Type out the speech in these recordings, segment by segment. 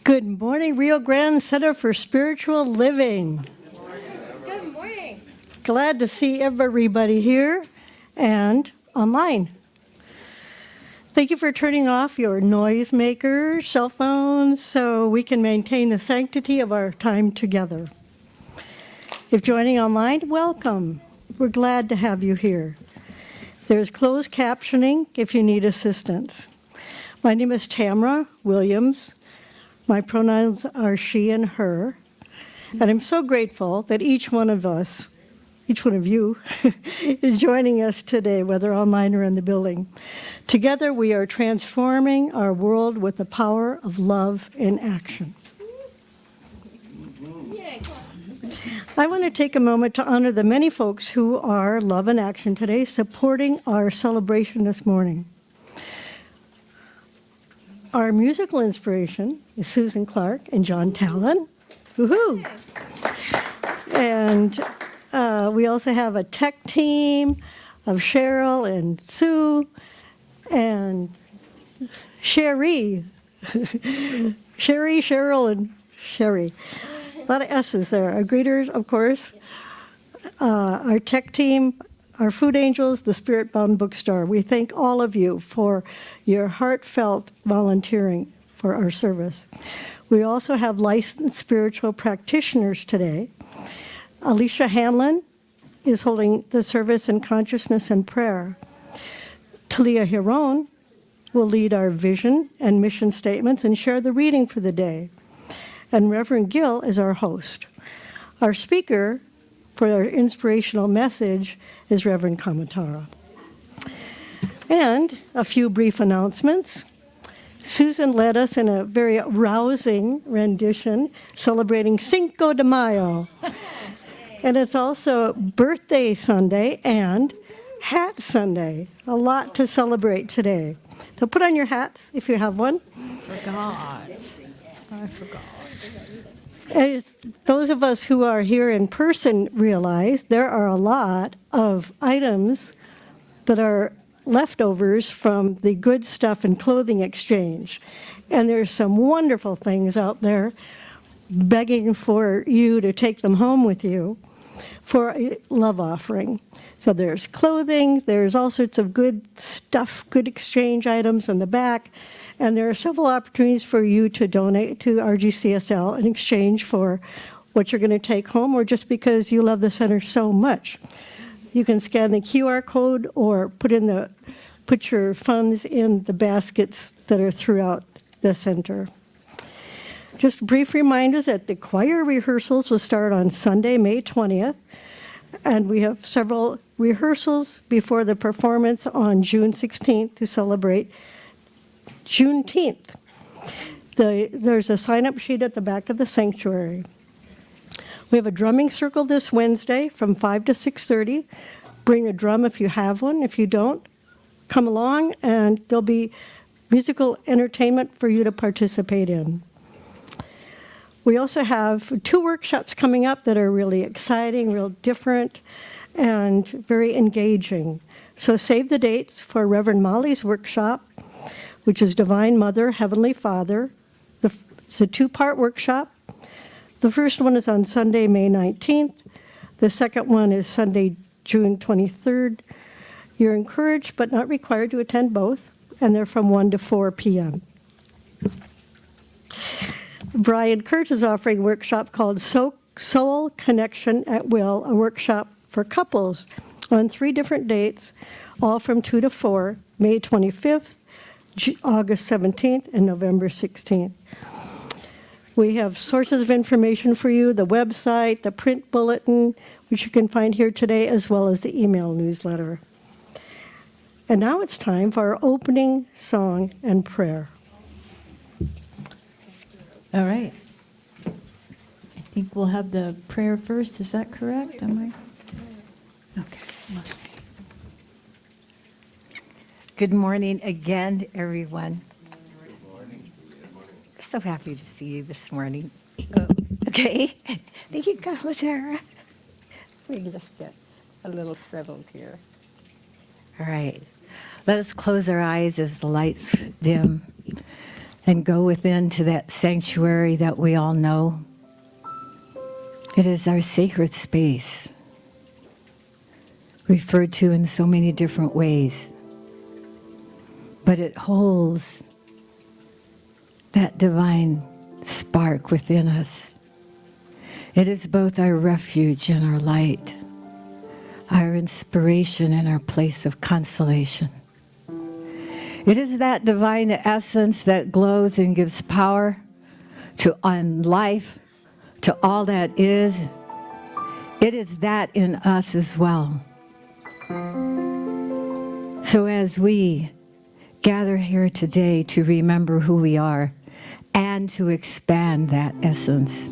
Good morning, Rio Grande Center for Spiritual Living. Good morning. Glad to see everybody here and online. Thank you for turning off your noisemakers, cell phones, so we can maintain the sanctity of our time together. If joining online, welcome. We're glad to have you here. There's closed captioning if you need assistance. My name is Tamara Williams. My pronouns are she and her. And I'm so grateful that each one of you, is joining us today, whether online or in the building. Together, we are transforming our world with the power of love in action. I want to take a moment to honor the many folks who are Love in Action today, supporting our celebration this morning. Our musical inspiration is Susan Clark and John Talon. Woohoo! And we also have a tech team of Cheryl and Sue and Sherry. Cheryl, and Sherry. A lot of S's there. Our greeters, of course. Our tech team, our food angels, the Spirit Bound Bookstore. We thank all of you for your heartfelt volunteering for our service. We also have licensed spiritual practitioners today. Alicia Hanlon is holding the service in consciousness and prayer. Talia Hiron will lead our vision and mission statements and share the reading for the day. And Reverend Gill is our host. Our speaker for our inspirational message is Reverend Kamatara. And a few brief announcements. Susan led us in a very rousing rendition celebrating Cinco de Mayo. And it's also Birthday Sunday and Hat Sunday. A lot to celebrate today. So put on your hats if you have one. I forgot. As those of us who are here in person realize, there are a lot of items that are leftovers from the good stuff and clothing exchange. And there's some wonderful things out there begging for you to take them home with you for a love offering. So there's clothing, there's all sorts of good stuff, good exchange items in the back, and there are several opportunities for you to donate to RGCSL in exchange for what you're going to take home or just because you love the center so much. You can scan the QR code or put your funds in the baskets that are throughout the center. Just brief reminders that the choir rehearsals will start on Sunday, May 20th, and we have several rehearsals before the performance on June 16th to celebrate Juneteenth. There's a sign-up sheet at the back of the sanctuary. We have a drumming circle this Wednesday from 5 to 6:30. Bring a drum if you have one. If you don't, come along and there'll be musical entertainment for you to participate in. We also have 2 workshops coming up that are really exciting, real different, and very engaging. So save the dates for Reverend Molly's workshop, which is Divine Mother, Heavenly Father. It's a 2-part workshop. The first one is on Sunday, May 19th. The second one is Sunday, June 23rd. You're encouraged but not required to attend both, and they're from 1 to 4 p.m. Brian Kurtz is offering a workshop called Soul Connection at Will, a workshop for couples on 3 different dates, all from 2 to 4, May 25th, August 17th, and November 16th. We have sources of information for you, the website, the print bulletin, which you can find here today, as well as the email newsletter. And now it's time for our opening song and prayer. All right. I think we'll have the prayer first. Is that correct? Am I? Okay. Must be. Good morning again, everyone. Good morning. So happy to see you this morning. Okay. Thank you, Kamatara. We just get a little settled here. All right. Let us close our eyes as the lights dim and go within to that sanctuary that we all know. It is our sacred space, referred to in so many different ways. But it holds that divine spark within us. It is both our refuge and our light, our inspiration and our place of consolation. It is that divine essence that glows and gives power to on life, to all that is. It is that in us as well. So as we gather here today to remember who we are and to expand that essence,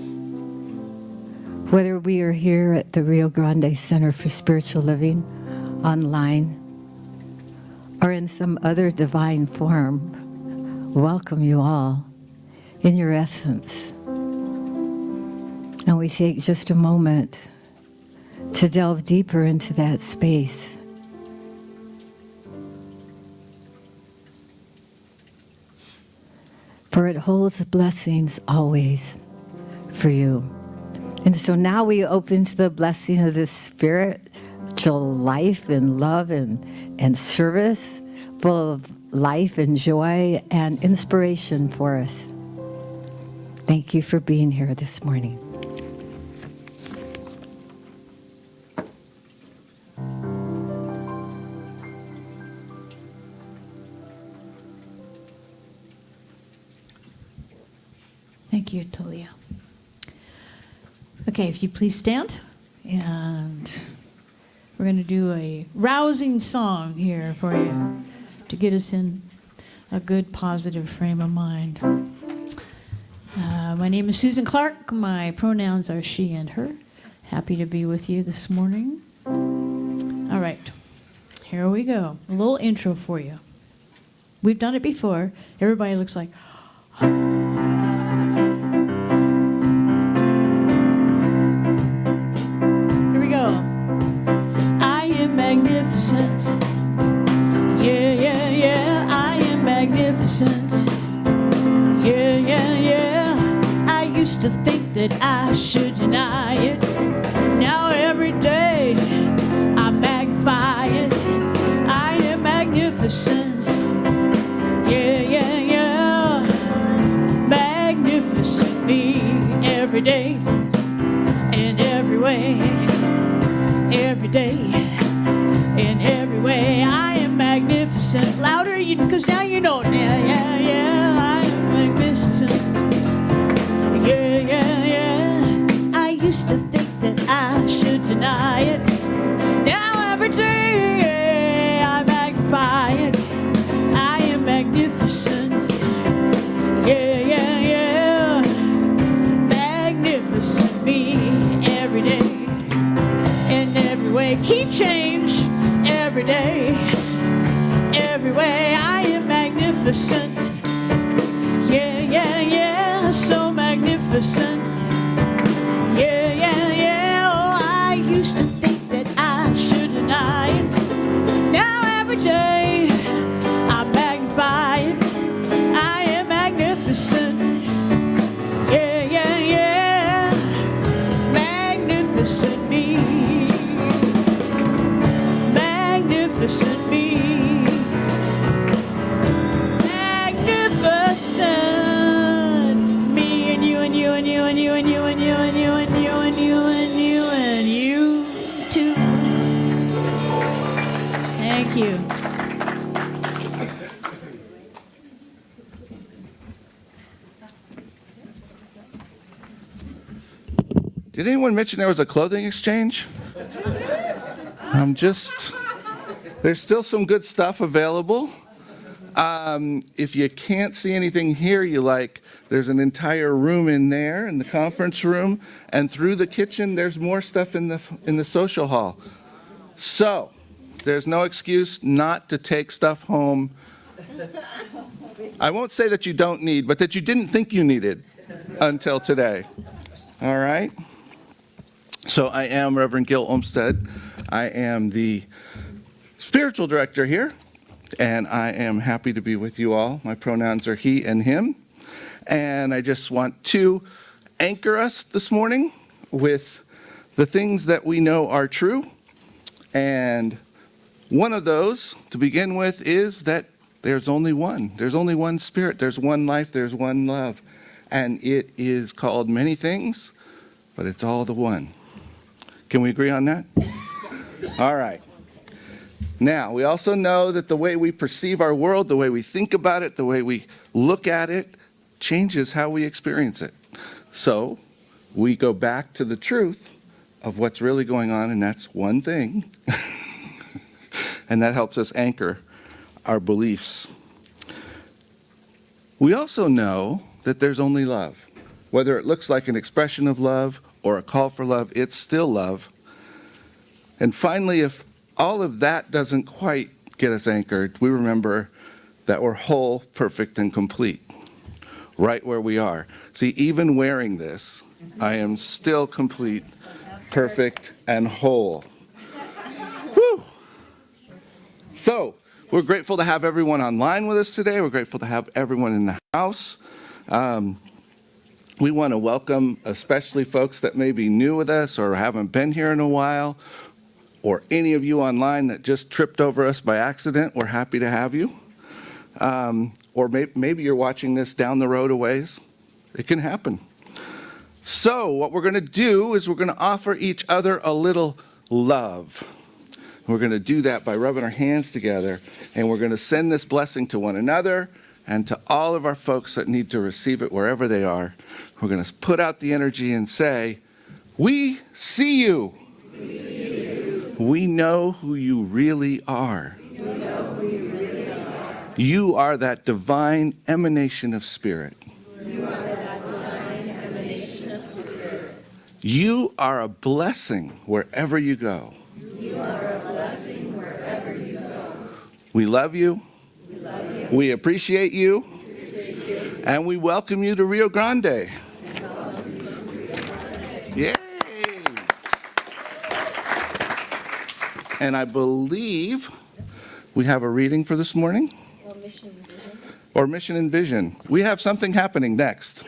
whether we are here at the Rio Grande Center for Spiritual Living, online, or in some other divine form, welcome you all in your essence. And we take just a moment to delve deeper into that space. For it holds blessings always for you. And so now we open to the blessing of the spiritual life and love and service, full of life and joy and inspiration for us. Thank you for being here this morning. Thank you, Talia. Okay, if you please stand, and we're going to do a rousing song here for you to get us in a good, positive frame of mind. My name is Susan Clark. My pronouns are she and her. Happy to be with you this morning. All right, here we go. A little intro for you. We've done it before. Everybody looks like... Magnificent. Yeah, yeah, yeah, I am magnificent. Yeah, yeah, yeah, I used to think that I should deny it. Now every day I magnify it. I am magnificent. Yeah, yeah, yeah, magnificent me every day, in every way, every day. In every way, I am magnificent. Louder, because now you know it. Yeah, yeah, yeah, I am magnificent. Yeah, yeah, yeah, I used to think that I should deny it. Now every day I magnify it. I am magnificent. Yeah, yeah, yeah, magnificent me every day. In every way, keep change. Every day, every way, I am magnificent. Yeah, yeah, yeah, so magnificent. Yeah, yeah, yeah, oh, I used to think that I should deny it. Now every day, I magnify it. I am magnificent. Yeah, yeah, yeah, magnificent me. Magnificent me, magnificent me, and you and you and you and you and you and you and you and you and you and you and you too. Thank you. Did anyone mention there was a clothing exchange? There's still some good stuff available. If you can't see anything here you like, there's an entire room in there, in the conference room, and through the kitchen, there's more stuff in the social hall. So, there's no excuse not to take stuff home. I won't say that you don't need, but that you didn't think you needed until today. All right? So I am Reverend Gil Olmsted. I am the spiritual director here, and I am happy to be with you all. My pronouns are he and him, and I just want to anchor us this morning with the things that we know are true. And one of those, to begin with, is that there's only one. There's only one Spirit. There's one life. There's one love. And it is called many things, but it's all the one. Can we agree on that? All right. Now, we also know that the way we perceive our world, the way we think about it, the way we look at it, changes how we experience it. So, we go back to the truth of what's really going on, and that's one thing. And that helps us anchor our beliefs. We also know that there's only love. Whether it looks like an expression of love or a call for love, it's still love. And finally, if all of that doesn't quite get us anchored, we remember that we're whole, perfect, and complete, right where we are. See, even wearing this, I am still complete, perfect, and whole. Whew. So, we're grateful to have everyone online with us today. We're grateful to have everyone in the house. We want to welcome especially folks that may be new with us or haven't been here in a while, or any of you online that just tripped over us by accident. We're happy to have you. Or maybe you're watching this down the road a ways. It can happen. So what we're going to do is we're going to offer each other a little love. We're going to do that by rubbing our hands together, and we're going to send this blessing to one another and to all of our folks that need to receive it wherever they are. We're going to put out the energy and say, we see you. We know who you really are. You are that divine emanation of Spirit. You are a blessing wherever you go. We love you. We appreciate you. And we welcome you to Rio Grande. Yay! And I believe we have a reading for this morning. Or Mission and Vision. We have something happening next.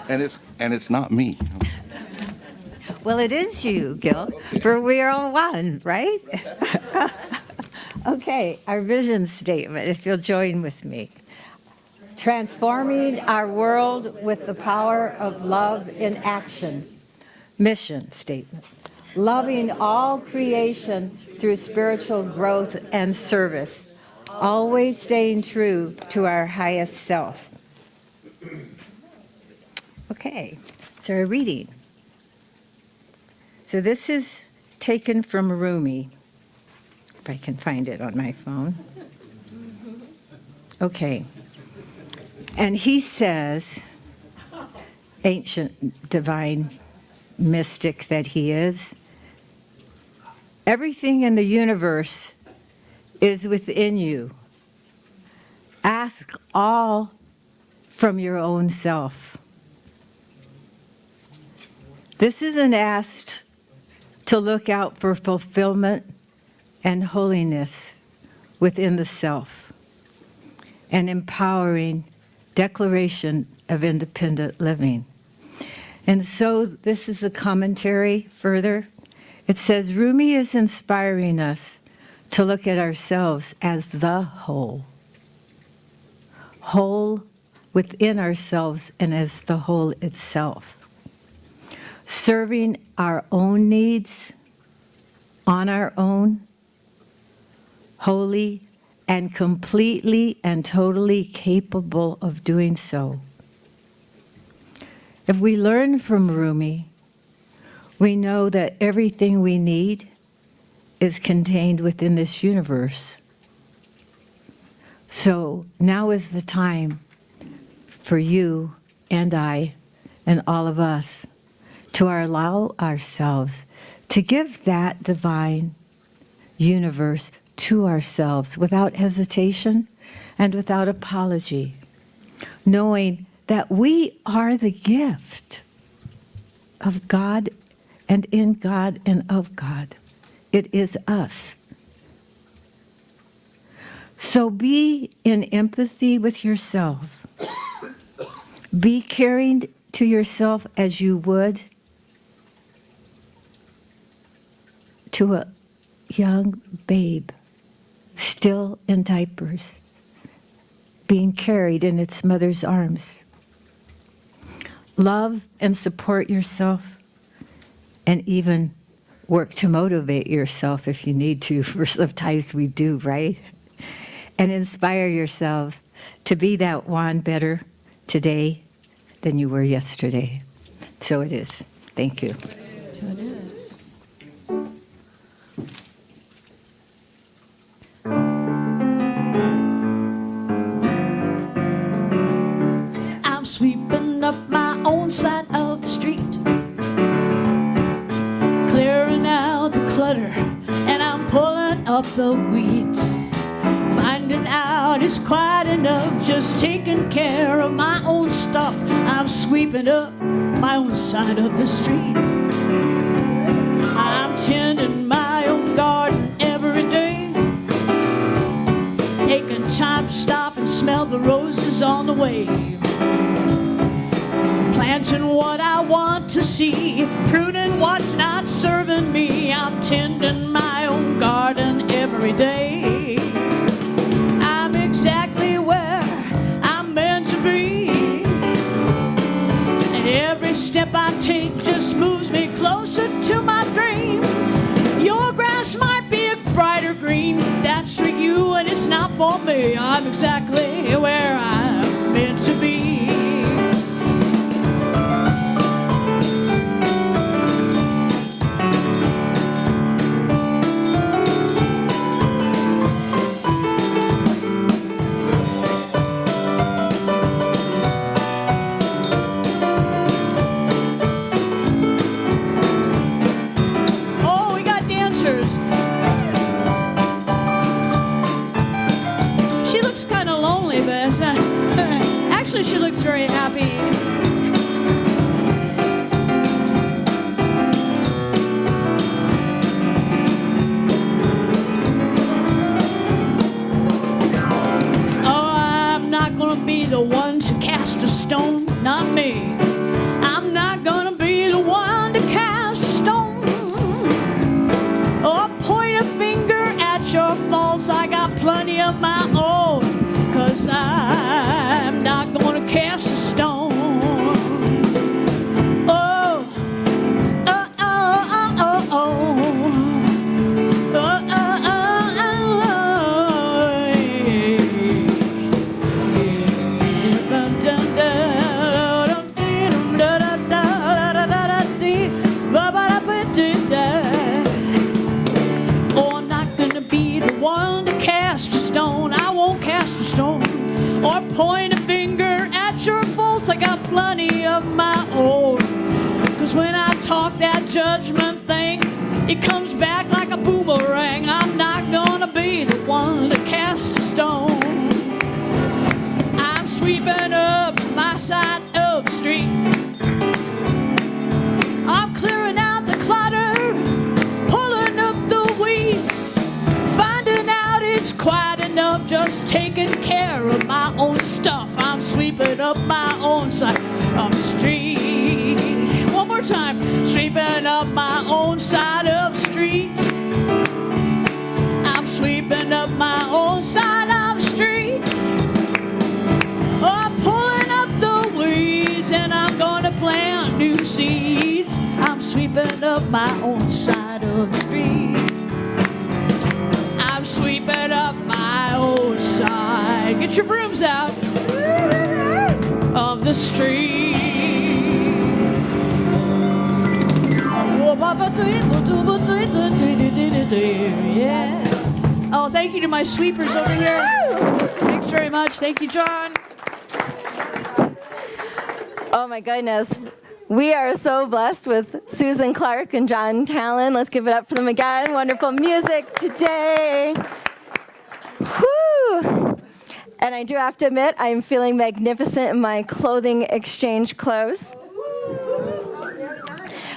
And it's not me. Well, it is you, Gil, for we are all one, right? Okay, our vision statement, if you'll join with me. Transforming our world with the power of love in action. Mission statement. Loving all creation through spiritual growth and service. Always staying true to our highest self. Okay, so a reading. So this is taken from Rumi, if I can find it on my phone. Okay. And he says, ancient divine mystic that he is, everything in the universe is within you. Ask all from your own self. This isn't asked to look out for fulfillment and holiness within the self, an empowering declaration of independent living. And so this is a commentary further. It says, Rumi is inspiring us to look at ourselves as the whole within ourselves and as the whole itself. Serving our own needs on our own, wholly and completely and totally capable of doing so. If we learn from Rumi, we know that everything we need is contained within this universe. So now is the time for you and I and all of us to allow ourselves to give that divine universe to ourselves without hesitation and without apology, knowing that we are the gift of God and in God and of God. It is us. So be in empathy with yourself. Be caring to yourself as you would to a young babe still in diapers, being carried in its mother's arms. Love and support yourself, and even work to motivate yourself if you need to, for sometimes we do, right? And inspire yourselves to be that one better today than you were yesterday. So it is. Thank you. So it is. I'm sweeping up my own side of the street, clearing out the clutter, and I'm pulling up the weeds. Finding out it's quite enough, just taking care of my own stuff. I'm sweeping up my own side of the street. I'm tending my own garden every day, taking time to stop and smell the roses on the way. Planting what I want to see, pruning what's not serving me. I'm tending my own garden every day. I'm exactly where I'm meant to be, and every step I take just moves me closer to my dream. Your grass might be a brighter green, that's for you and it's not for me. I'm exactly where I'm meant to be. She looks very happy. Oh, I'm not gonna be the one to cast a stone, not me. I'm not gonna be the one to cast a stone or point a finger at your faults. I got plenty of my own, 'cause I'm not gonna cast a stone. Oh, oh, oh, oh, oh, oh. Oh, oh, oh, oh, I'm not gonna be the one to cast a stone. I won't cast a stone or point a finger at your faults. I got plenty of my own. 'Cause when I talk that judgment thing, it comes back like a boomerang. I'm not gonna be the one to cast a stone. I'm sweeping up my side of the street. I'm clearing out the clutter, pulling up the weeds, finding out it's quite enough, just taking care of my own stuff. I'm sweeping up my own side of the street. One more time. Sweeping up my own side of the street. I'm sweeping up my own side of the street. I'm pulling up the weeds, and I'm gonna plant new seeds. I'm sweeping up my own side of the street. I'm sweeping up my own side. Get your brooms out of the street. Yeah. Oh, thank you to my sweepers over here. Thanks very much. Thank you, John. Oh my goodness. We are so blessed with Susan Clark and John Talon. Let's give it up for them again. Wonderful music today. Whew. And I do have to admit, I'm feeling magnificent in my clothing exchange clothes.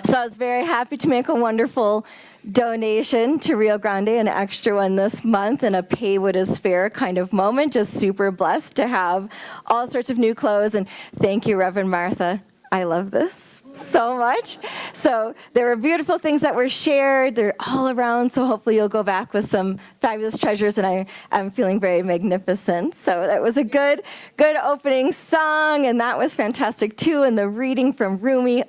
So I was very happy to make a wonderful donation to Rio Grande, an extra one this month, and a pay what is fair kind of moment. Just super blessed to have all sorts of new clothes. And thank you, Reverend Martha. I love this so much. So there were beautiful things that were shared. They're all around, so hopefully you'll go back with some fabulous treasures, and I am feeling very magnificent. So that was a good opening song, and that was fantastic too. And the reading from Rumi,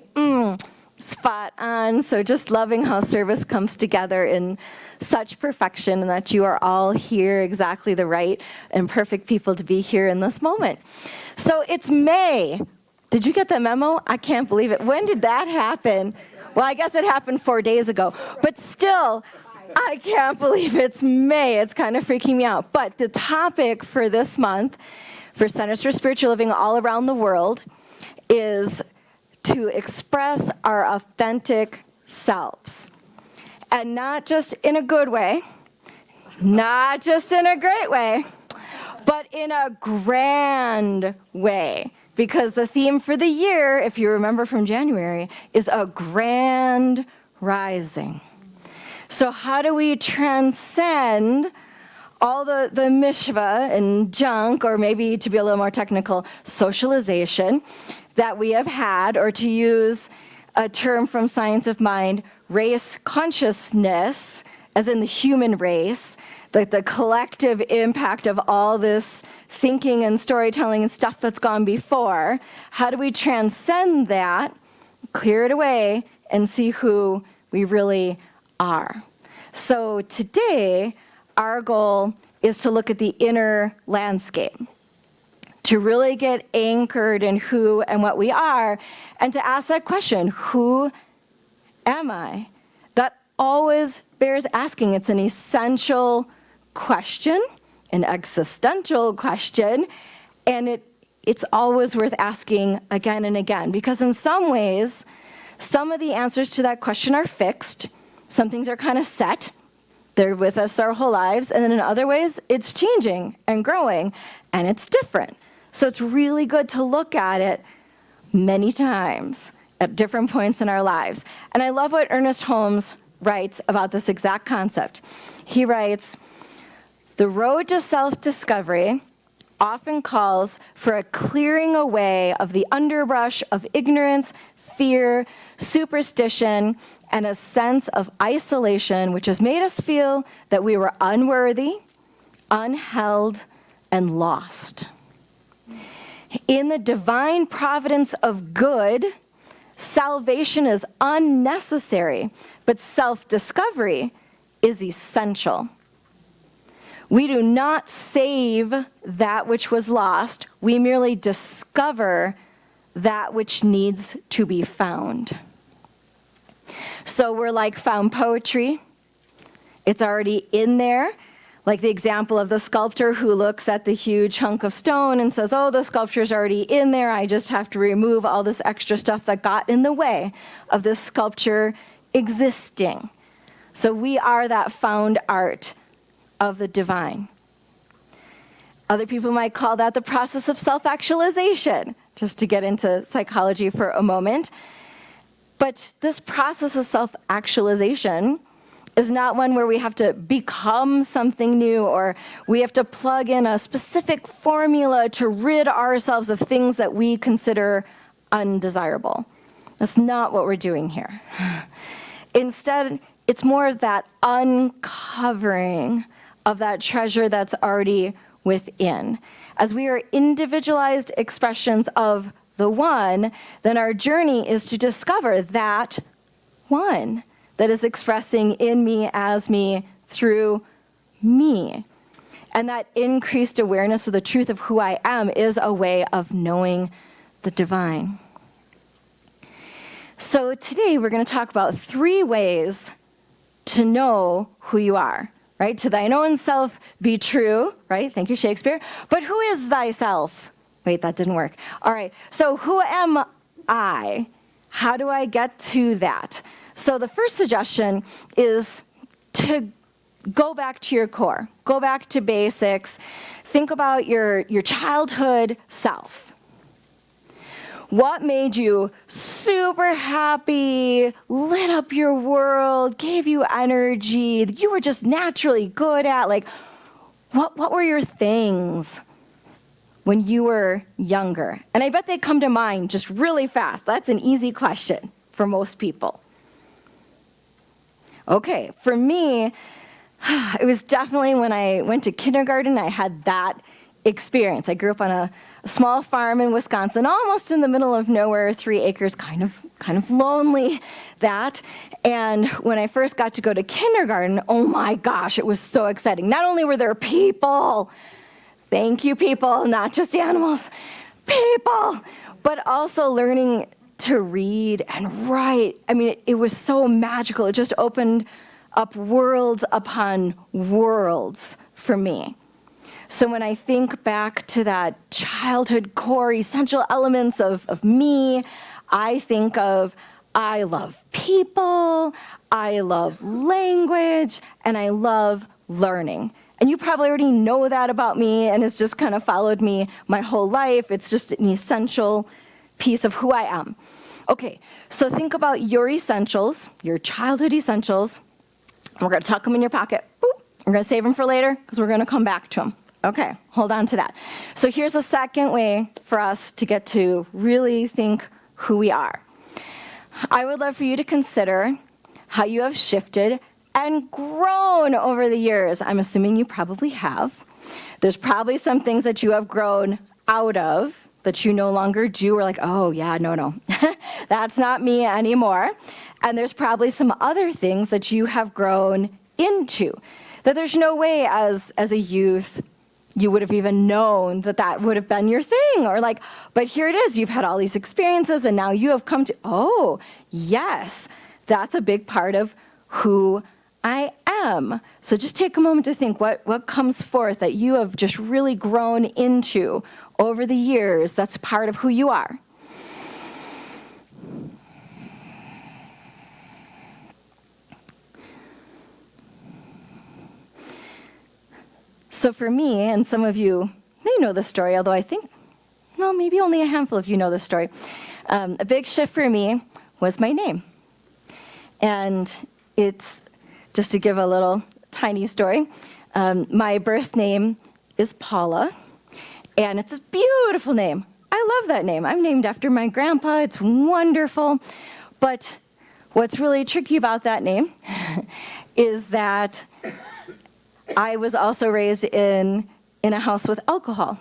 spot on. So just loving how service comes together in such perfection, and that you are all here, exactly the right and perfect people to be here in this moment. So it's May. Did you get the memo? I can't believe it. When did that happen? Well, I guess it happened 4 days ago. But still, I can't believe it's May. It's kind of freaking me out. But the topic for this month for Centers for Spiritual Living all around the world is to express our authentic selves. And not just in a good way, not just in a great way, but in a grand way. Because the theme for the year, if you remember from January, is a grand rising. So how do we transcend all the mishva and junk, or maybe to be a little more technical, socialization that we have had, or to use a term from Science of Mind, race consciousness, as in the human race, like the collective impact of all this thinking and storytelling and stuff that's gone before. How do we transcend that, clear it away, and see who we really are? So today, our goal is to look at the inner landscape, to really get anchored in who and what we are, and to ask that question, who am I? That always bears asking. It's an essential question, an existential question, and it's always worth asking again and again, because in some ways, some of the answers to that question are fixed. Some things are kind of set. They're with us our whole lives. And then in other ways, it's changing and growing, and it's different. So it's really good to look at it many times at different points in our lives. And I love what Ernest Holmes writes about this exact concept. He writes, "The road to self-discovery often calls for a clearing away of the underbrush of ignorance, fear, superstition, and a sense of isolation which has made us feel that we were unworthy, unheld, and lost. In the divine providence of good, salvation is unnecessary, but self-discovery is essential. We do not save that which was lost. We merely discover that which needs to be found." So we're like found poetry. It's already in there. Like the example of the sculptor who looks at the huge hunk of stone and says, oh, the sculpture's already in there. I just have to remove all this extra stuff that got in the way of this sculpture existing. So we are that found art of the divine. Other people might call that the process of self-actualization, just to get into psychology for a moment. But this process of self-actualization is not one where we have to become something new, or we have to plug in a specific formula to rid ourselves of things that we consider undesirable. That's not what we're doing here. Instead, it's more of that uncovering of that treasure that's already within. As we are individualized expressions of the one, then our journey is to discover that one that is expressing in me, as me, through me. And that increased awareness of the truth of who I am is a way of knowing the divine. So today we're going to talk about 3 ways to know who you are, right? To thine own self be true, right? Thank you, Shakespeare. But who is thyself? Wait, that didn't work. All right, so who am I? How do I get to that? So the first suggestion is to go back to your core. Go back to basics. Think about your childhood self. What made you super happy, lit up your world, gave you energy, that you were just naturally good at? Like, what were your things when you were younger? And I bet they come to mind just really fast. That's an easy question for most people. Okay, for me, it was definitely when I went to kindergarten, I had that experience. I grew up on a small farm in Wisconsin, almost in the middle of nowhere, 3 acres, kind of lonely, that. And when I first got to go to kindergarten, oh my gosh, it was so exciting. Not only were there people, thank you people, not just animals, people, but also learning to read and write. I mean, it was so magical. It just opened up worlds upon worlds for me. So when I think back to that childhood core essential elements of me, I think of I love people, I love language, and I love learning. And you probably already know that about me, and it's just kind of followed me my whole life. It's just an essential piece of who I am. Okay, so think about your essentials, your childhood essentials. We're going to tuck them in your pocket. Boop. We're going to save them for later because we're going to come back to them. Okay, hold on to that. So here's a second way for us to get to really think who we are. I would love for you to consider how you have shifted and grown over the years. I'm assuming you probably have. There's probably some things that you have grown out of that you no longer do. We're like, oh yeah, no, that's not me anymore. And there's probably some other things that you have grown into that there's no way as a youth you would have even known that would have been your thing, or like, but here it is, you've had all these experiences and now you have come to, oh, yes, that's a big part of who I am. So just take a moment to think what comes forth that you have just really grown into over the years that's part of who you are. So for me, and some of you may know this story, although I think, well, maybe only a handful of you know this story. A big shift for me was my name. And it's, just to give a little tiny story, my birth name is Paula, and it's a beautiful name. I love that name. I'm named after my grandpa. It's wonderful. But what's really tricky about that name is that I was also raised in a house with alcohol,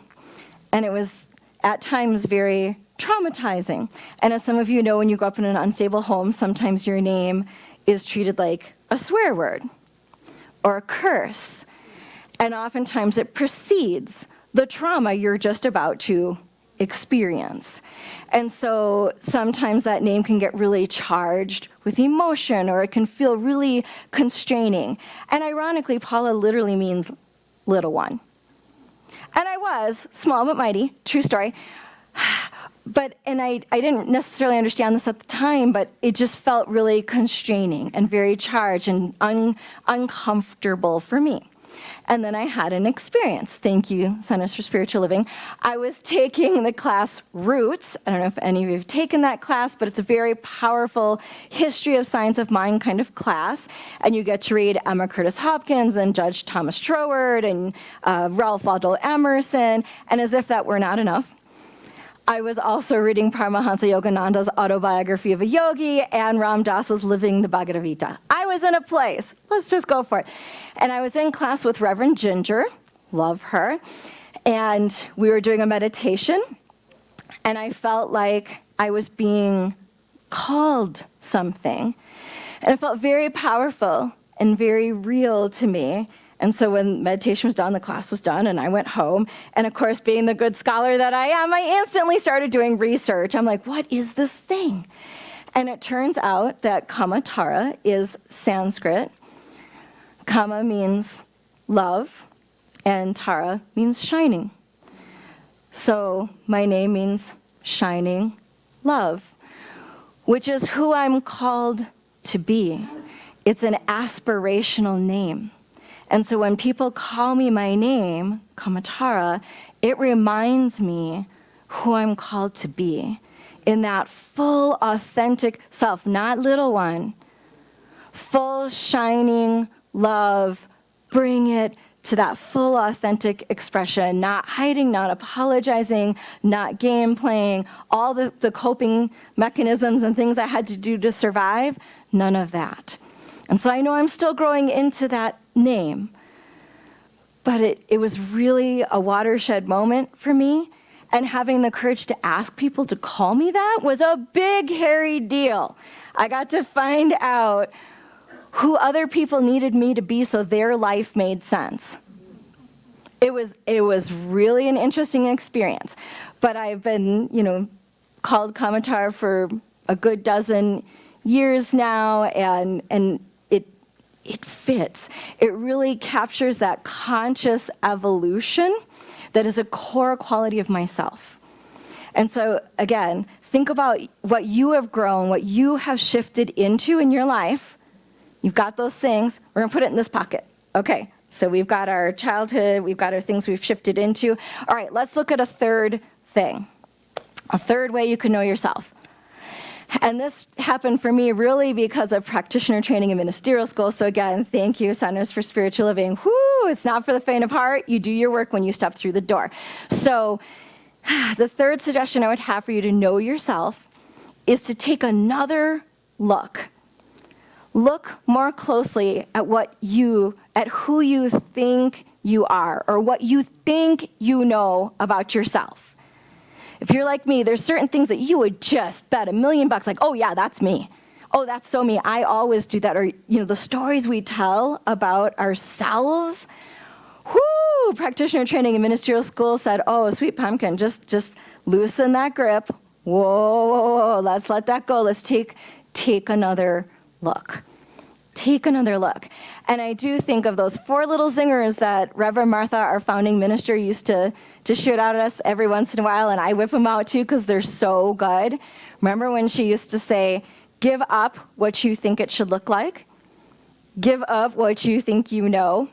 and it was at times very traumatizing. And as some of you know, when you grow up in an unstable home, sometimes your name is treated like a swear word or a curse, and oftentimes it precedes the trauma you're just about to experience. And so sometimes that name can get really charged with emotion, or it can feel really constraining. And ironically, Paula literally means little one. And I was small but mighty, true story. And I didn't necessarily understand this at the time, but it just felt really constraining and very charged and uncomfortable for me. And then I had an experience. Thank you, Centers for Spiritual Living. I was taking the class Roots. I don't know if any of you have taken that class, but it's a very powerful history of science of mind kind of class. And you get to read Emma Curtis Hopkins and Judge Thomas Troward and Ralph Waldo Emerson. And as if that were not enough, I was also reading Paramahansa Yogananda's Autobiography of a Yogi and Ram Dass's Living the Bhagavad Gita. I was in a place. Let's just go for it. And I was in class with Reverend Ginger, love her, and we were doing a meditation, and I felt like I was being called something. And it felt very powerful and very real to me. And so when meditation was done, the class was done, and I went home. And of course, being the good scholar that I am, I instantly started doing research. I'm like, what is this thing? And it turns out that Kamatara is Sanskrit. Kama means love, and Tara means shining. So my name means shining love, which is who I'm called to be. It's an aspirational name. And so when people call me my name, Kamatara, it reminds me who I'm called to be. in that full, authentic self, not little one, full, shining love, bring it to that full, authentic expression, not hiding, not apologizing, not game playing, all the coping mechanisms and things I had to do to survive, none of that. And so I know I'm still growing into that name, but it was really a watershed moment for me, and having the courage to ask people to call me that was a big, hairy deal. I got to find out who other people needed me to be so their life made sense. It was really an interesting experience. But I've been, called Kamatar for a good dozen years now, and it fits. It really captures that conscious evolution that is a core quality of myself. And so, again, think about what you have grown, what you have shifted into in your life. You've got those things. We're going to put it in this pocket. Okay, so we've got our childhood. We've got our things we've shifted into. All right, let's look at a third thing, a third way you can know yourself. And this happened for me really because of practitioner training and ministerial school. So again, thank you, Centers for Spiritual Living. Whoo, it's not for the faint of heart. You do your work when you step through the door. So the third suggestion I would have for you to know yourself is to take another look. Look more closely at who you think you are, or what you think you know about yourself. If you're like me, there's certain things that you would just bet $1 million, like, oh yeah, that's me. Oh, that's so me. I always do that. Or, the stories we tell about ourselves. Whoo! Practitioner training and ministerial school said, oh, sweet pumpkin, just loosen that grip. Whoa, let's let that go. Let's take another look. Take another look. And I do think of those 4 little zingers that Reverend Martha, our founding minister, used to shoot out at us every once in a while, and I whip them out too because they're so good. Remember when she used to say, give up what you think it should look like, give up what you think you know,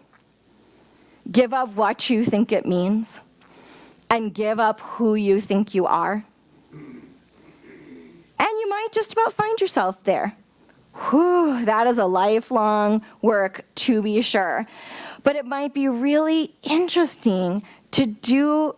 give up what you think it means, and give up who you think you are. And you might just about find yourself there. Whew, that is a lifelong work, to be sure. But it might be really interesting to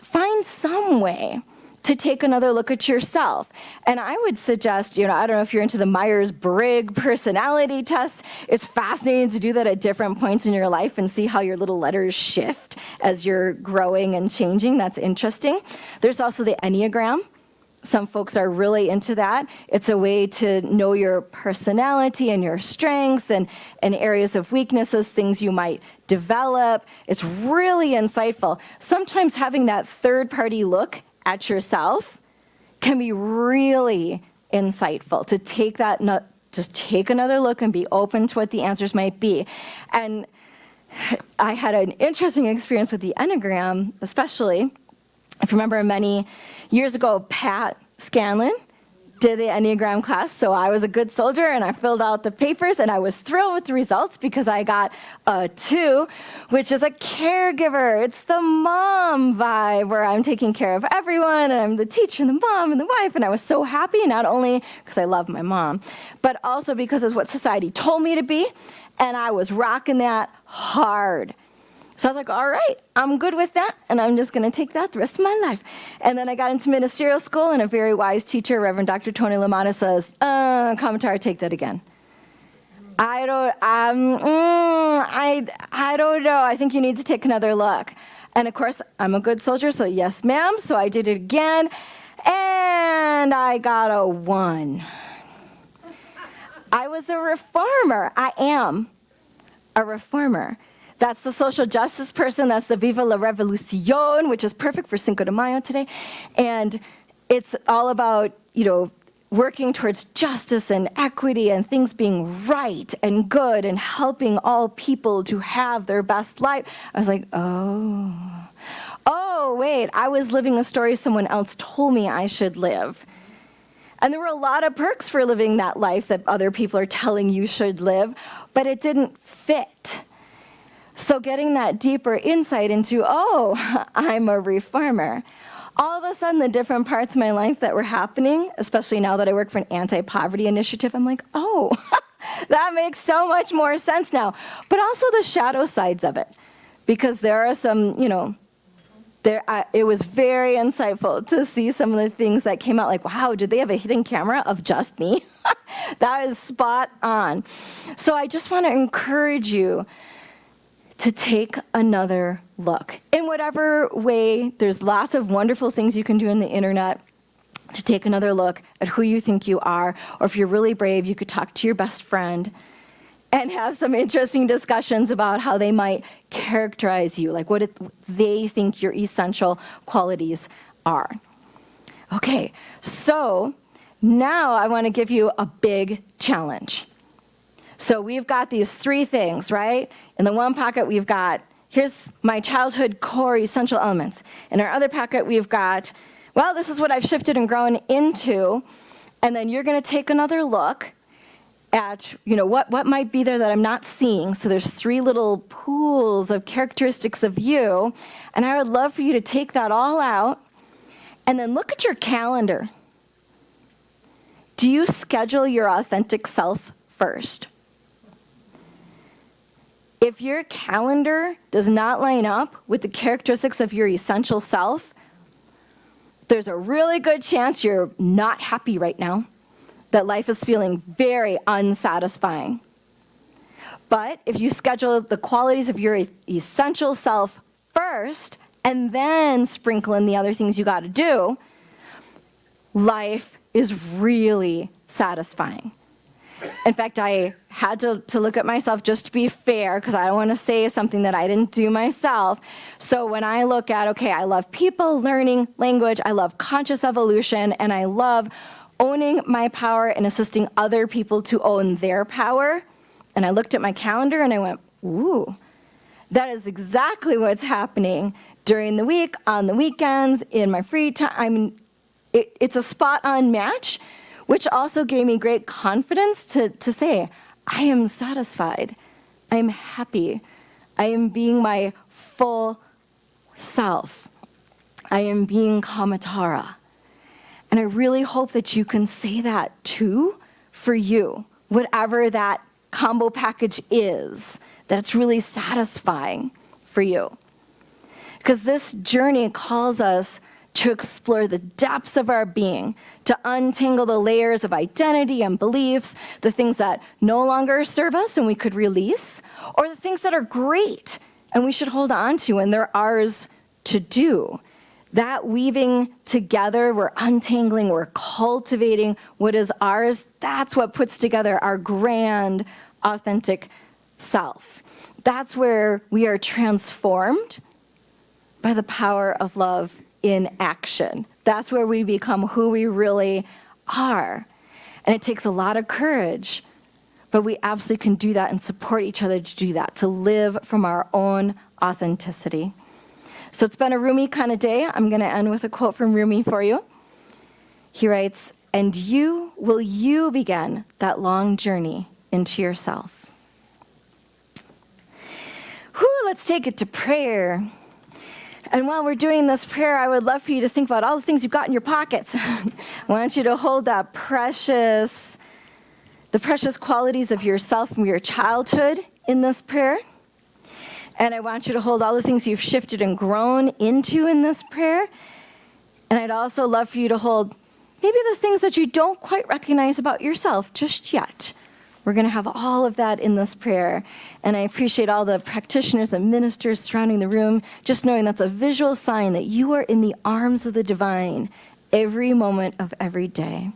find some way to take another look at yourself. And I would suggest, I don't know if you're into the Myers-Briggs personality test. It's fascinating to do that at different points in your life and see how your little letters shift as you're growing and changing. That's interesting. There's also the Enneagram. Some folks are really into that. It's a way to know your personality and your strengths and areas of weaknesses, things you might develop. It's really insightful. Sometimes having that third-party look at yourself can be really insightful, to take that, just take another look and be open to what the answers might be. And I had an interesting experience with the Enneagram, especially. If you remember many years ago, Pat Scanlon did the Enneagram class, so I was a good soldier, and I filled out the papers, and I was thrilled with the results because I got a 2, which is a caregiver. It's the mom vibe, where I'm taking care of everyone, and I'm the teacher and the mom and the wife, and I was so happy, not only because I love my mom, but also because it's what society told me to be, and I was rocking that hard. So I was like, all right, I'm good with that, and I'm just going to take that the rest of my life. And then I got into ministerial school, and a very wise teacher, Reverend Dr. Tony Lamana, says, Kamatar, take that again. I don't know. I think you need to take another look. And of course, I'm a good soldier, so yes, ma'am. So I did it again, and I got a 1. I was a reformer. I am a reformer. That's the social justice person. That's the Viva la Revolucion, which is perfect for Cinco de Mayo today. And it's all about, working towards justice and equity and things being right and good and helping all people to have their best life. I was like, oh, wait, I was living a story someone else told me I should live. And there were a lot of perks for living that life that other people are telling you should live, but it didn't fit. So getting that deeper insight into, I'm a reformer. all of a sudden the different parts of my life that were happening, especially now that I work for an anti-poverty initiative, I'm like, oh, that makes so much more sense now. But also the shadow sides of it, because there are some, it was very insightful to see some of the things that came out, like, wow, did they have a hidden camera of just me? That is spot on. So I just want to encourage you to take another look. In whatever way, there's lots of wonderful things you can do on the internet to take another look at who you think you are. Or if you're really brave, you could talk to your best friend and have some interesting discussions about how they might characterize you, like what they think your essential qualities are. Okay, so now I want to give you a big challenge. So we've got these three things, right? In the one pocket, we've got, here's my childhood core essential elements. In our other pocket, we've got, well, this is what I've shifted and grown into. And then you're going to take another look at, what might be there that I'm not seeing. So there's three little pools of characteristics of you. And I would love for you to take that all out and then look at your calendar. Do you schedule your authentic self first? If your calendar does not line up with the characteristics of your essential self, there's a really good chance you're not happy right now, that life is feeling very unsatisfying. But if you schedule the qualities of your essential self first, and then sprinkle in the other things you got to do, life is really satisfying. In fact, I had to look at myself just to be fair, because I don't want to say something that I didn't do myself. So when I look at, okay, I love people, learning, language, I love conscious evolution, and I love owning my power and assisting other people to own their power. And I looked at my calendar and I went, ooh, that is exactly what's happening during the week, on the weekends, in my free time. It's a spot-on match, which also gave me great confidence to say, I am satisfied, I am happy, I am being my full self, I am being Kamatara. And I really hope that you can say that too for you, whatever that combo package is, that it's really satisfying for you. Because this journey calls us to explore the depths of our being, to untangle the layers of identity and beliefs, the things that no longer serve us and we could release, or the things that are great and we should hold on to and they're ours to do. That weaving together, we're untangling, we're cultivating what is ours. That's what puts together our grand, authentic self. That's where we are transformed by the power of love in action. That's where we become who we really are. And it takes a lot of courage, but we absolutely can do that and support each other to do that, to live from our own authenticity. So it's been a Rumi kind of day. I'm going to end with a quote from Rumi for you. He writes, "And will you begin that long journey into yourself?" Whew, let's take it to prayer. And while we're doing this prayer, I would love for you to think about all the things you've got in your pockets. I want you to hold the precious qualities of yourself from your childhood in this prayer. And I want you to hold all the things you've shifted and grown into in this prayer. And I'd also love for you to hold maybe the things that you don't quite recognize about yourself just yet. We're going to have all of that in this prayer. And I appreciate all the practitioners and ministers surrounding the room, just knowing that's a visual sign that you are in the arms of the divine every moment of every day.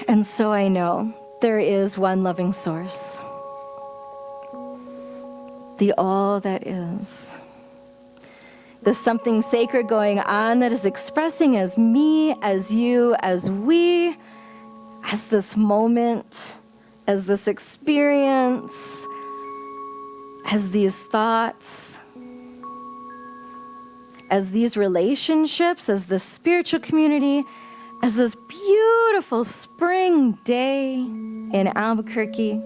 And so I know there is one loving source, the all that is. There's something sacred going on that is expressing as me, as you, as we, as this moment, as this experience, as these thoughts, as these relationships, as this spiritual community, as this beautiful spring day in Albuquerque.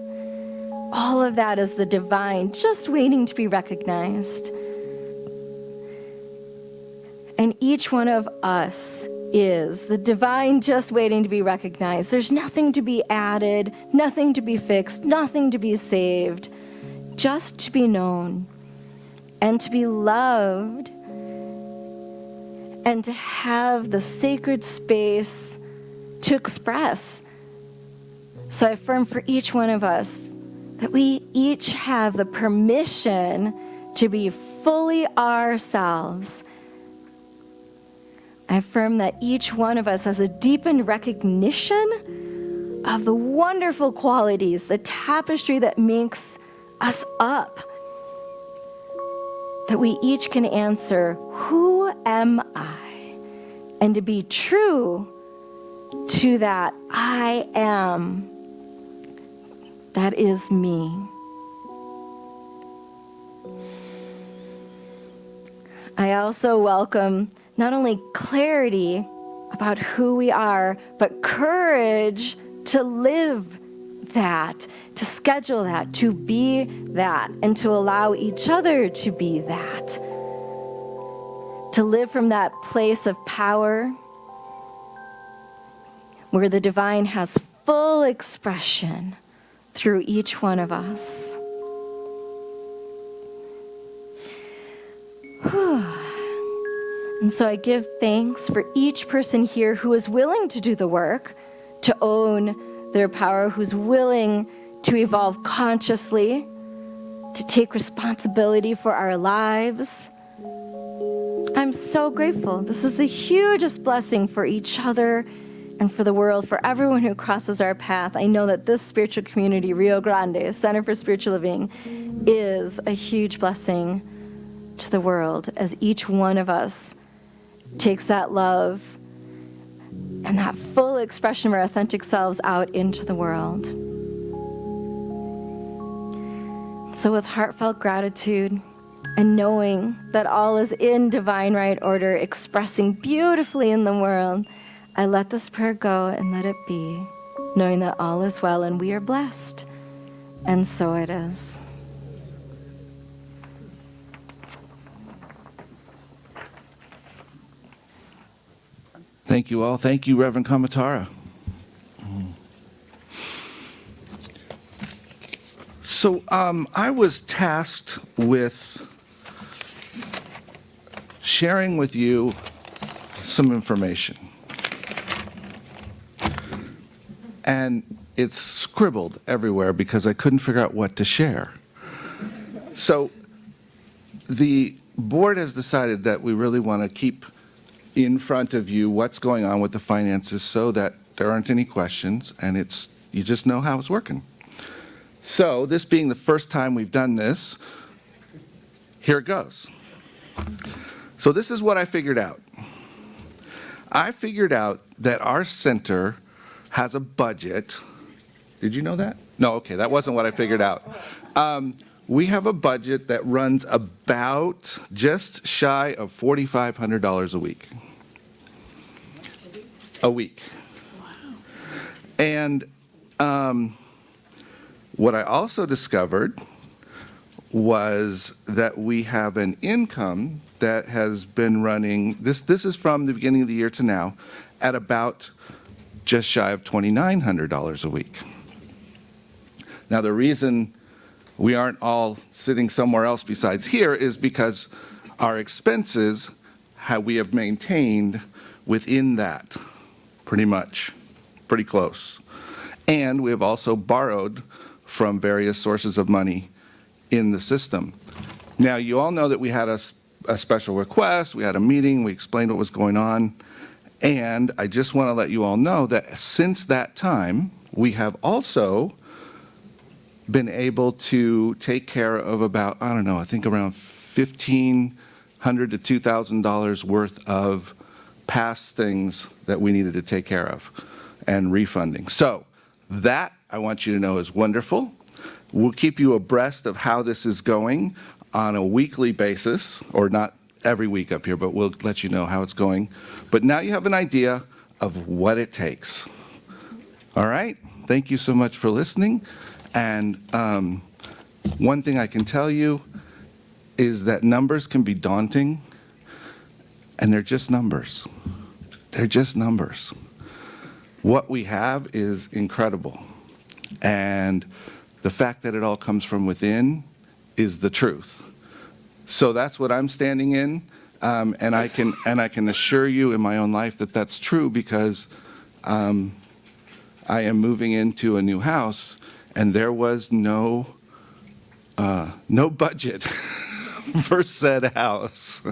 All of that is the divine, just waiting to be recognized. And each one of us is the divine just waiting to be recognized. There's nothing to be added, nothing to be fixed, nothing to be saved, just to be known and to be loved and to have the sacred space to express. So I affirm for each one of us that we each have the permission to be fully ourselves. I affirm that each one of us has a deepened recognition of the wonderful qualities, the tapestry that makes us up. That we each can answer, who am I? And to be true to that I am, that is me. I also welcome not only clarity about who we are, but courage to live that, to schedule that, to be that, and to allow each other to be that. To live from that place of power where the divine has full expression through each one of us. And so I give thanks for each person here who is willing to do the work, to own their power, who's willing to evolve consciously, to take responsibility for our lives. I'm so grateful. This is the hugest blessing for each other and for the world, for everyone who crosses our path. I know that this spiritual community, Rio Grande, Center for Spiritual Living, is a huge blessing to the world as each one of us takes that love and that full expression of our authentic selves out into the world. So with heartfelt gratitude and knowing that all is in divine right order, expressing beautifully in the world, I let this prayer go and let it be, knowing that all is well and we are blessed. And so it is. Thank you all. Thank you, Reverend Kamatara. So I was tasked with sharing with you some information. And it's scribbled everywhere because I couldn't figure out what to share. So the board has decided that we really want to keep in front of you what's going on with the finances so that there aren't any questions and you just know how it's working. So this being the first time we've done this, here it goes. So this is what I figured out. I figured out that our center has a budget. Did you know that? No, okay, that wasn't what I figured out. We have a budget that runs about just shy of $4,500 a week. A week. Wow. And what I also discovered was that we have an income that has been running, this is from the beginning of the year to now, at about just shy of $2,900 a week. Now the reason we aren't all sitting somewhere else besides here is because our expenses we have maintained within that, pretty much, pretty close. And we have also borrowed from various sources of money in the system. Now you all know that we had a special request, we had a meeting, we explained what was going on, and I just want to let you all know that since that time, we have also been able to take care of about, I don't know, I think around $1,500 to $2,000 worth of past things that we needed to take care of and refunding. So that, I want you to know, is wonderful. We'll keep you abreast of how this is going on a weekly basis, or not every week up here, but we'll let you know how it's going. But now you have an idea of what it takes. All right? Thank you so much for listening. And one thing I can tell you is that numbers can be daunting. And they're just numbers. They're just numbers. What we have is incredible. And the fact that it all comes from within is the truth. So that's what I'm standing in. And I can assure you in my own life that that's true, because I am moving into a new house, and there was no budget for said house,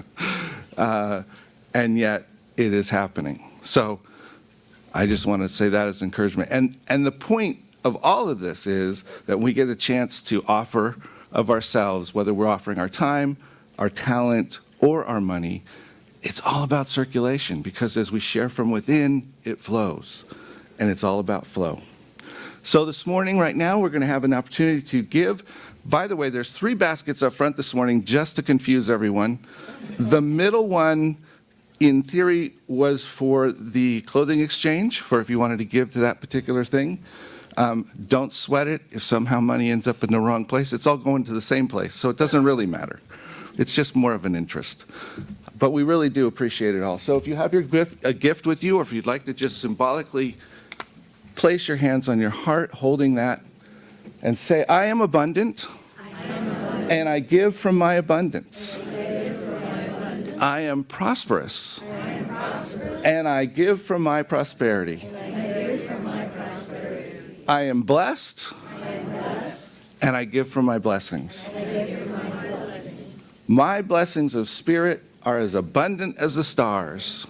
and yet it is happening. So I just want to say that as encouragement. And the point of all of this is that we get a chance to offer of ourselves, whether we're offering our time, our talent, or our money. It's all about circulation, because as we share from within, it flows. And it's all about flow. So this morning, right now, we're going to have an opportunity to give. By the way, there's 3 baskets up front this morning, just to confuse everyone. The middle one, in theory, was for the clothing exchange, for if you wanted to give to that particular thing. Don't sweat it if somehow money ends up in the wrong place. It's all going to the same place, so it doesn't really matter. It's just more of an interest. But we really do appreciate it all. So if you have a gift with you, or if you'd like to just symbolically place your hands on your heart, holding that, and say, I am abundant, and I give from my abundance. I am prosperous, and I give from my prosperity. I am blessed, and I give from my blessings. My blessings of spirit are as abundant as the stars.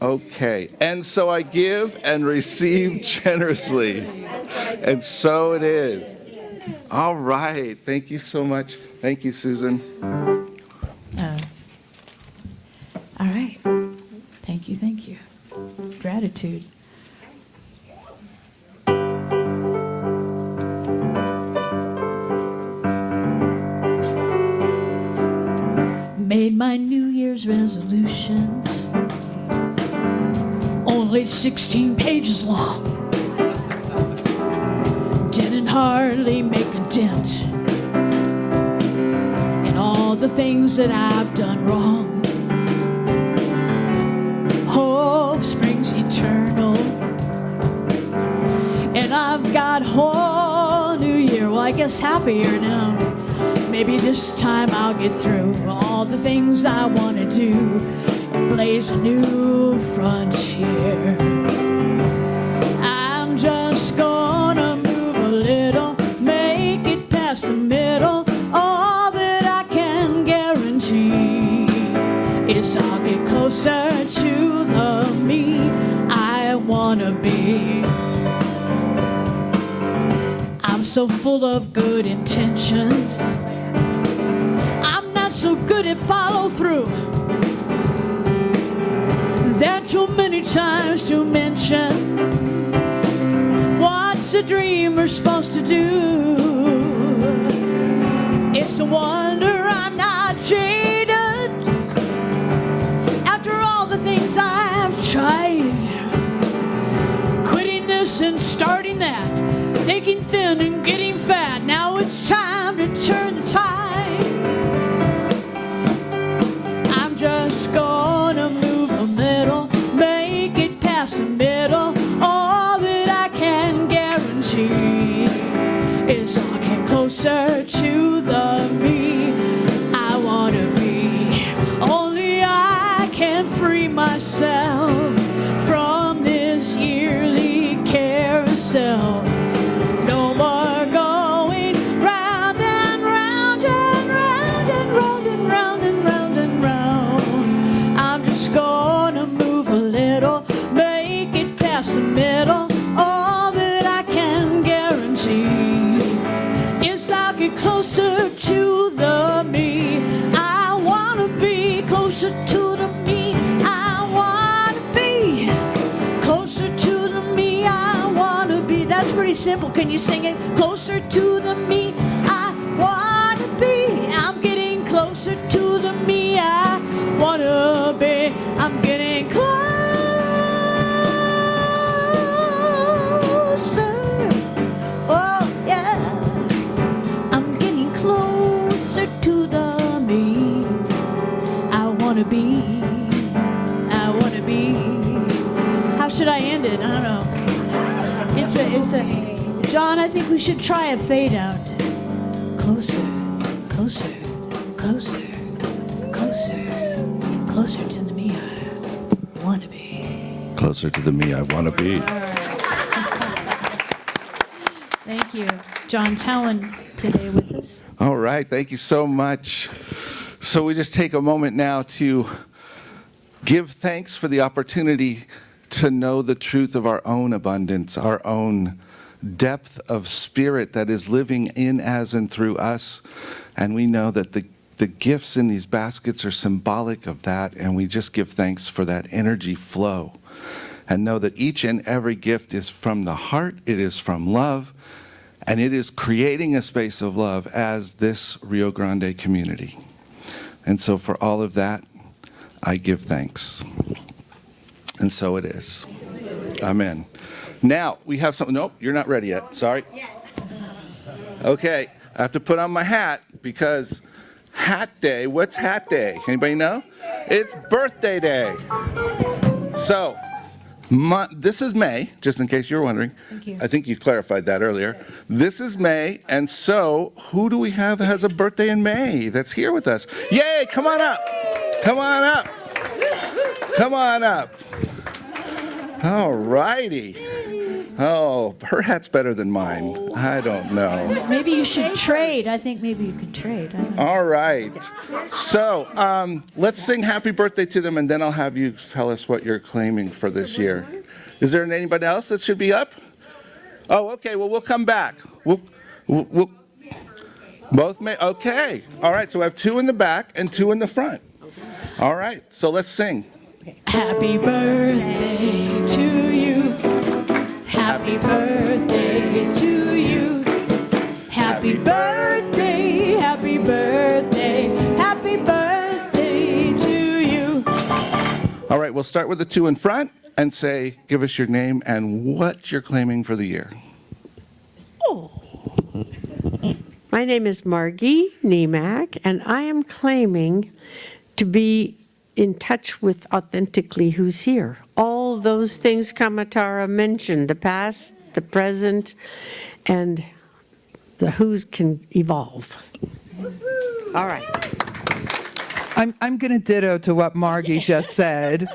Okay, and so I give and receive generously. And so it is. All right, thank you so much. Thank you, Susan. All right. Thank you, thank you. Gratitude. Made my New Year's resolutions, only 16 pages long. Didn't hardly make a dent in all the things that I've done wrong. Hope springs eternal, and I've got whole new year. Well, I guess half a year now. Maybe this time I'll get through all the things I want to do and blaze a new frontier. I'm just gonna move a little, make it past the middle. All that I can guarantee is I'll get closer to the me I wanna be. I'm so full of good intentions, I'm not so good at follow through. There are too many times to mention what's a dreamer supposed to do. It's a wonder I'm not jaded after all the things I've tried. Quitting this and starting that, taking thin and getting fat. Now it's time to turn the tide. I'm just gonna move a little, make it past the middle. All that I can guarantee is I'll get closer to the me I wanna be. Only I can free myself from this yearly carousel. No more going round and round and round and round and round and round and round. I'm just gonna move a little, make it past the middle. All that I can guarantee is I'll get closer to the me I wanna be. Closer to the me I wanna be. Closer to the me I wanna be. That's pretty simple. Can you sing it? Closer to the me I wanna be. I'm getting closer to the me I wanna be. I'm getting closer. Oh yeah. I'm getting closer to don't know. It's a. John, I think we should try a fade out. Closer, closer, closer, closer, closer to the me I wanna be. Closer to the me I want to be. Thank you, John Talon, today with us. All right, thank you so much. So we just take a moment now to give thanks for the opportunity to know the truth of our own abundance, our own depth of spirit that is living in, as, and through us. And we know that the gifts in these baskets are symbolic of that, and we just give thanks for that energy flow. And know that each and every gift is from the heart, it is from love, and it is creating a space of love as this Rio Grande community. And so for all of that, I give thanks. And so it is. Amen. Now, we have something. Nope, you're not ready yet. Sorry. Okay, I have to put on my hat because Hat Day, what's Hat Day? Anybody know? It's birthday day. So, this is May, just in case you're wondering. Thank you. I think you clarified that earlier. This is May, and so who do we have that has a birthday in May that's here with us? Yay, come on up. Come on up. Come on up. All righty. Oh, her hat's better than mine. I don't know. Maybe you should trade. I think maybe you could trade. I don't know. All right. So let's sing happy birthday to them, and then I'll have you tell us what you're claiming for this year. Is there anybody else that should be up? Oh, okay. Well, we'll come back. We'll both may. Okay. All right. So I have two in the back and two in the front. All right. So let's sing. Happy birthday to you. Happy birthday to you. Happy birthday, happy birthday, happy birthday to you. All right. We'll start with the two in front and say, give us your name and what you're claiming for the year. My name is Margie Niemak, and I am claiming to be in touch with authentically who's here. All those things Kamatara mentioned, the past, the present, and the who's can evolve. All right. I'm going to ditto to what Margie just said,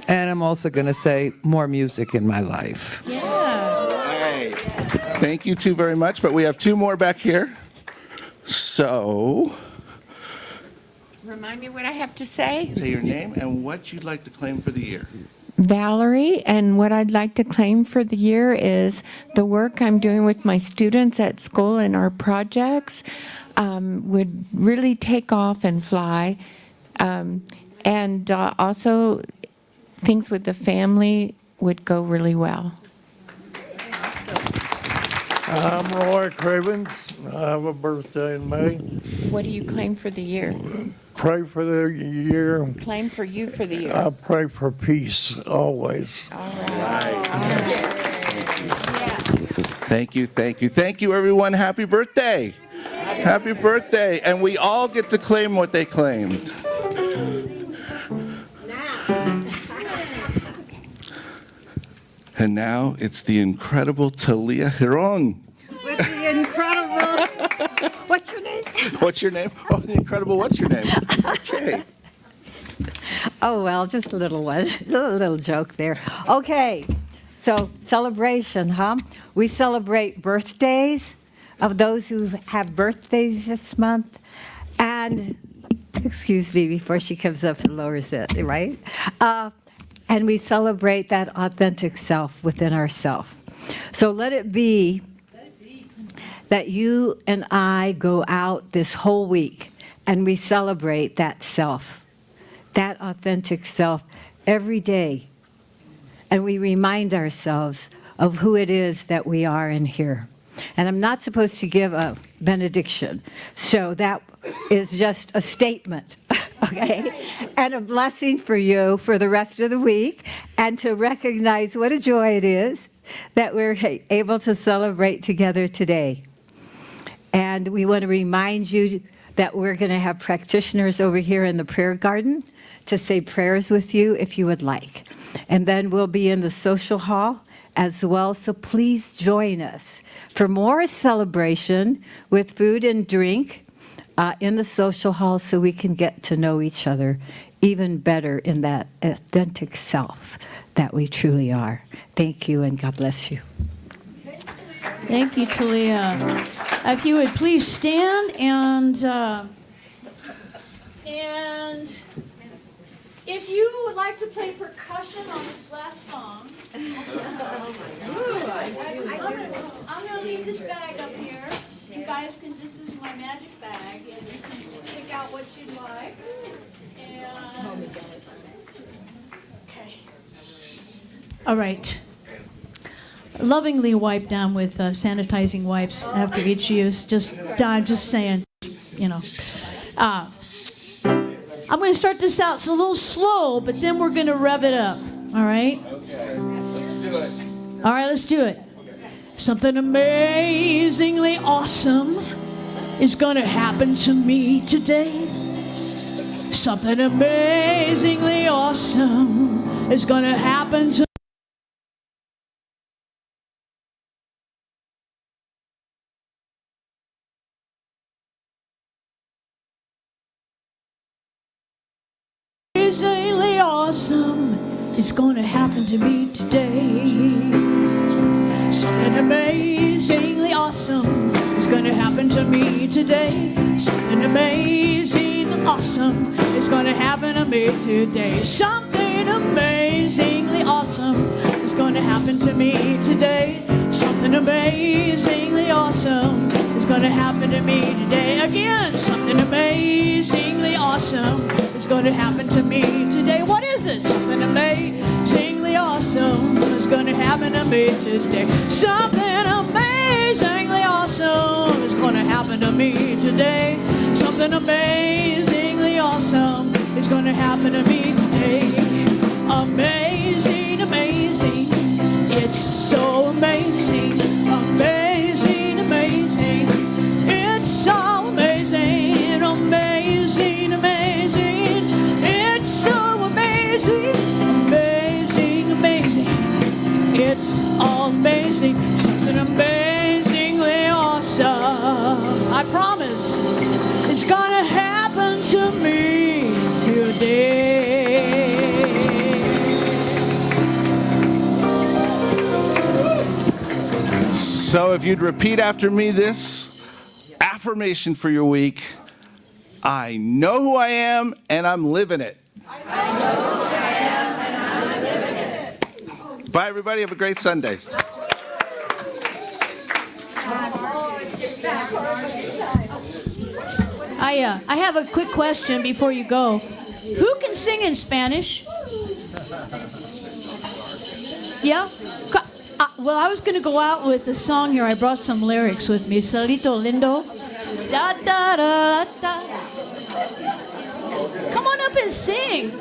and I'm also going to say more music in my life. Right. Thank you two very much, but we have two more back here. So, Remind me what I have to say. say your name and what you'd like to claim for the year. Valerie, and what I'd like to claim for the year is the work I'm doing with my students at school and our projects would really take off and fly. And also things with the family would go really well. I'm Roy Cravens. I have a birthday in May. What do you claim for the year? Pray for the year. Claim for you for the year. I pray for peace always. All right. Thank you, thank you, thank you, everyone. Happy birthday. Happy birthday. And we all get to claim what they claimed. And now it's the incredible Talia Hiron. With the incredible, what's your name? What's your name? Oh, the incredible, what's your name? Okay. Oh, well, just a little one, a little joke there. Okay, so celebration, huh? We celebrate birthdays of those who have birthdays this month. And, excuse me, before she comes up and lowers it, right? And we celebrate that authentic self within ourselves. So let it be that you and I go out this whole week and we celebrate that self, that authentic self every day. And we remind ourselves of who it is that we are in here. And I'm not supposed to give a benediction, so that is just a statement, okay? And a blessing for you for the rest of the week, and to recognize what a joy it is that we're able to celebrate together today. And we want to remind you that we're going to have practitioners over here in the prayer garden to say prayers with you if you would like. And then we'll be in the social hall as well. So please join us for more celebration with food and drink in the social hall so we can get to know each other even better in that authentic self that we truly are. Thank you, and God bless you. Thank you, Talia. If you would please stand and if you would like to play percussion on this last song, I'm going to leave this bag up here. You guys can, this is my magic bag, and you can pick out what you'd like. And, okay. All right. Lovingly wipe down with sanitizing wipes after each use. I'm just saying, you know. I'm going to start this out. It's a little slow, but then we're going to rev it up. All right? Okay, let's do it. All right, let's do it. Something amazingly awesome is going to happen to me today. Something amazingly awesome is going to happen to amazingly awesome is going to happen to me today. Something amazingly awesome is going to happen to me today. Something amazing awesome is going to happen to me today. Something amazingly awesome is going to happen to me today. Something amazingly awesome is going to happen to me today. Again, something amazingly awesome is going to happen to me today. What is it? Something amazingly awesome is going to happen to me today. Something amazingly awesome is going to happen to me today. Something amazingly awesome is going to happen to me today. Amazing, amazing. It's so amazing. Amazing, amazing. It's so amazing. Amazing, amazing. It's so amazing. Amazing, amazing. It's all amazing. Something amazingly awesome. I promise it's gonna happen to me today. So if you'd repeat after me this affirmation for your week: I know who I am and I'm living it. Bye, everybody. Have a great Sunday. I have a quick question before you go. Who can sing in Spanish? Yeah? Well, I was going to go out with a song here. I brought some lyrics with me. Solito lindo. Da, da, da, da. Come on up and sing.